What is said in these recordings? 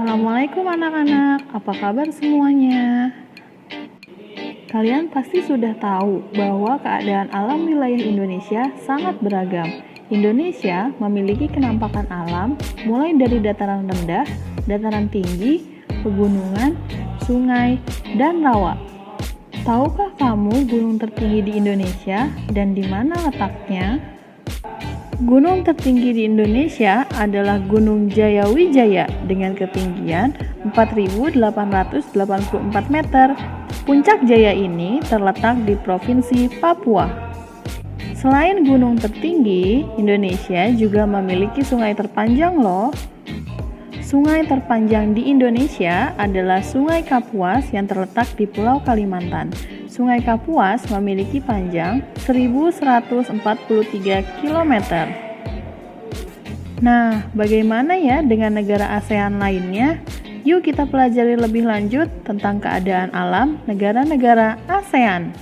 Assalamualaikum anak-anak, apa kabar semuanya? Kalian pasti sudah tahu bahwa keadaan alam wilayah Indonesia sangat beragam. Indonesia memiliki kenampakan alam mulai dari dataran rendah, dataran tinggi, pegunungan, sungai, dan rawa. Tahukah kamu gunung tertinggi di Indonesia dan di mana letaknya? Gunung tertinggi di Indonesia adalah Gunung Jayawijaya dengan ketinggian 4.884 meter. Puncak Jaya ini terletak di Provinsi Papua. Selain gunung tertinggi, Indonesia juga memiliki sungai terpanjang loh. Sungai terpanjang di Indonesia adalah Sungai Kapuas yang terletak di Pulau Kalimantan. Sungai Kapuas memiliki panjang 1.143 km. Nah, bagaimana ya dengan negara ASEAN lainnya? Yuk kita pelajari lebih lanjut tentang keadaan alam negara-negara ASEAN.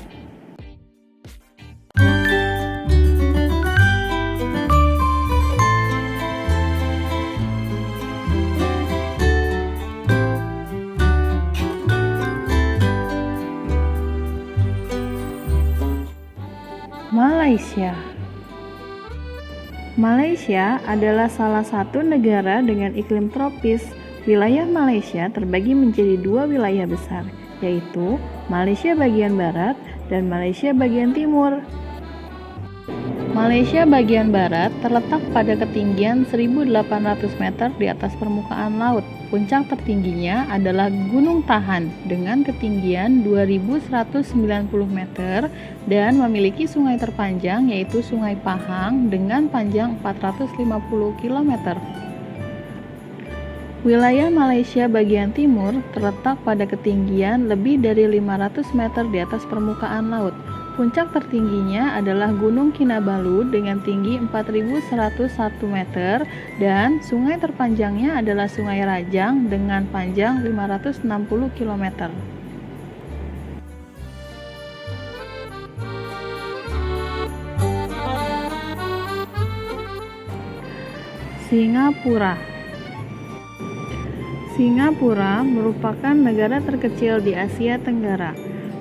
Malaysia adalah salah satu negara dengan iklim tropis. Wilayah Malaysia terbagi menjadi dua wilayah besar, yaitu Malaysia bagian barat dan Malaysia bagian timur. Malaysia bagian barat terletak pada ketinggian 1.800 meter di atas permukaan laut. Puncak tertingginya adalah Gunung Tahan dengan ketinggian 2.190 meter dan memiliki sungai terpanjang yaitu Sungai Pahang dengan panjang 450 km. Wilayah Malaysia bagian timur terletak pada ketinggian lebih dari 500 meter di atas permukaan laut. Puncak tertingginya adalah Gunung Kinabalu dengan tinggi 4.101 meter dan sungai terpanjangnya adalah Sungai Rajang dengan panjang 560 km. Singapura merupakan negara terkecil di Asia Tenggara.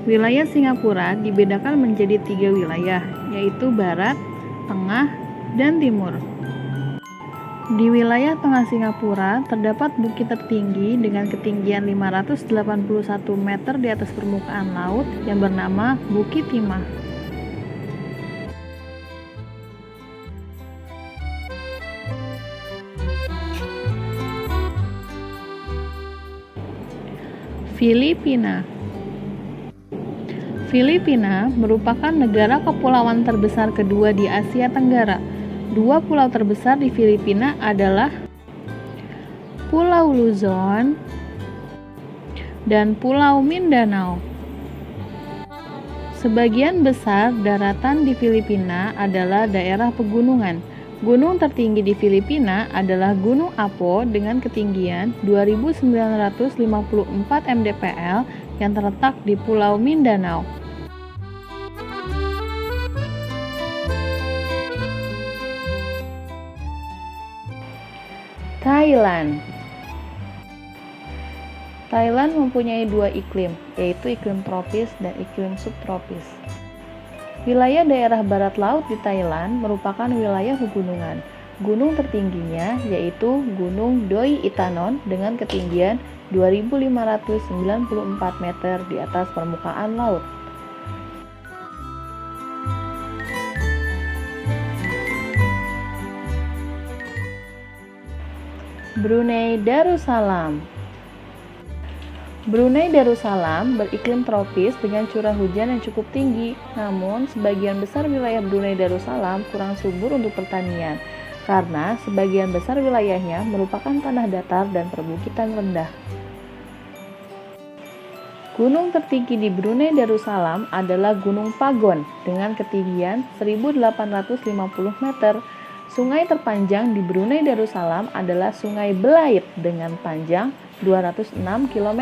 Wilayah Singapura dibedakan menjadi 3 wilayah, yaitu Barat, Tengah, dan Timur. Di wilayah tengah Singapura terdapat bukit tertinggi dengan ketinggian 581 meter di atas permukaan laut yang bernama Bukit Timah. Filipina merupakan negara kepulauan terbesar kedua di Asia Tenggara. Dua pulau terbesar di Filipina adalah Pulau Luzon dan Pulau Mindanao. Sebagian besar daratan di Filipina adalah daerah pegunungan. Gunung tertinggi di Filipina adalah Gunung Apo dengan ketinggian 2.954 mdpl yang terletak di Pulau Mindanao. Thailand mempunyai dua iklim, yaitu iklim tropis dan iklim subtropis. Wilayah daerah barat laut di Thailand merupakan wilayah pegunungan. Gunung tertingginya yaitu Gunung Doi Itanon dengan ketinggian 2.594 meter di atas permukaan laut. Brunei Darussalam beriklim tropis dengan curah hujan yang cukup tinggi. Namun, sebagian besar wilayah Brunei Darussalam kurang subur untuk pertanian karena sebagian besar wilayahnya merupakan tanah datar dan perbukitan rendah. Gunung tertinggi di Brunei Darussalam adalah Gunung Pagon dengan ketinggian 1.850 meter. Sungai terpanjang di Brunei Darussalam adalah Sungai Belait dengan panjang 206 km.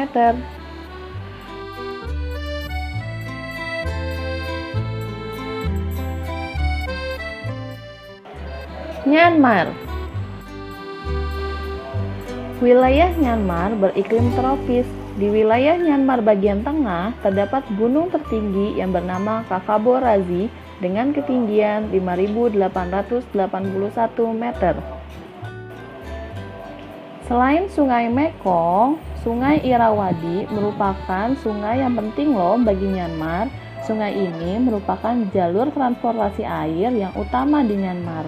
Wilayah Myanmar beriklim tropis. Di wilayah Myanmar bagian tengah terdapat gunung tertinggi yang bernama Kakabo Razi dengan ketinggian 5.881 meter. Selain Sungai Mekong, Sungai Irrawaddy merupakan sungai yang penting loh bagi Myanmar. Sungai ini merupakan jalur transportasi air yang utama di Myanmar.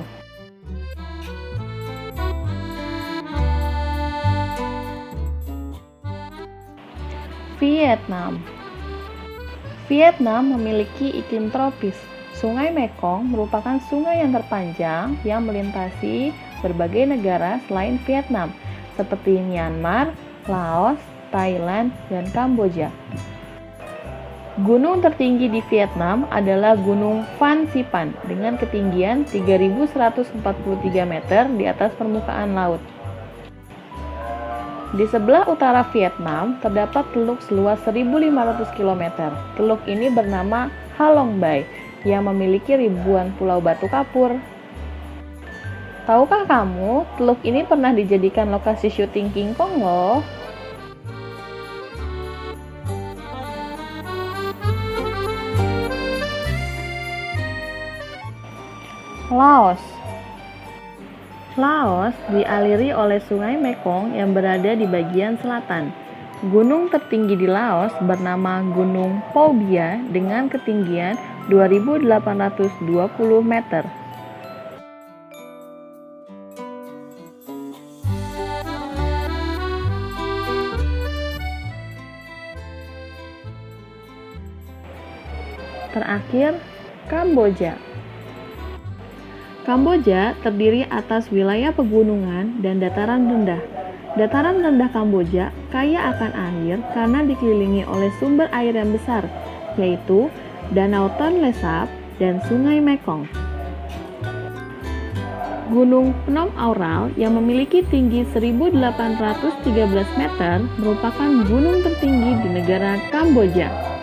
Vietnam memiliki iklim tropis. Sungai Mekong merupakan sungai yang terpanjang yang melintasi berbagai negara selain Vietnam, seperti Myanmar, Laos, Thailand, dan Kamboja. Gunung tertinggi di Vietnam adalah Gunung Phan Xipang dengan ketinggian 3.143 meter di atas permukaan laut. Di sebelah utara Vietnam terdapat teluk seluas 1.500 km. Teluk ini bernama Halong Bay yang memiliki ribuan pulau batu kapur. Tahukah kamu, teluk ini pernah dijadikan lokasi syuting King Kong loh. Laos dialiri oleh Sungai Mekong yang berada di bagian selatan. Gunung tertinggi di Laos bernama Gunung Pho Bia dengan ketinggian 2.820 meter. Terakhir, Kamboja. Kamboja terdiri atas wilayah pegunungan dan dataran rendah. Dataran rendah Kamboja kaya akan air karena dikelilingi oleh sumber air yang besar, yaitu Danau Tonle Sap dan Sungai Mekong. Gunung Phnom Aural yang memiliki tinggi 1.813 meter merupakan gunung tertinggi di negara Kamboja.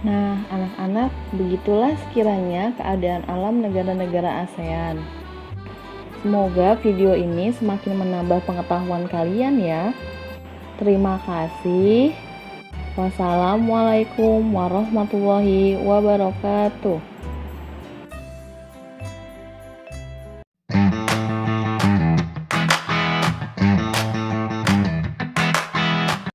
Nah, anak-anak, begitulah sekiranya keadaan alam negara-negara ASEAN. Semoga video ini semakin menambah pengetahuan kalian ya. Terima kasih. Wassalamualaikum warahmatullahi wabarakatuh.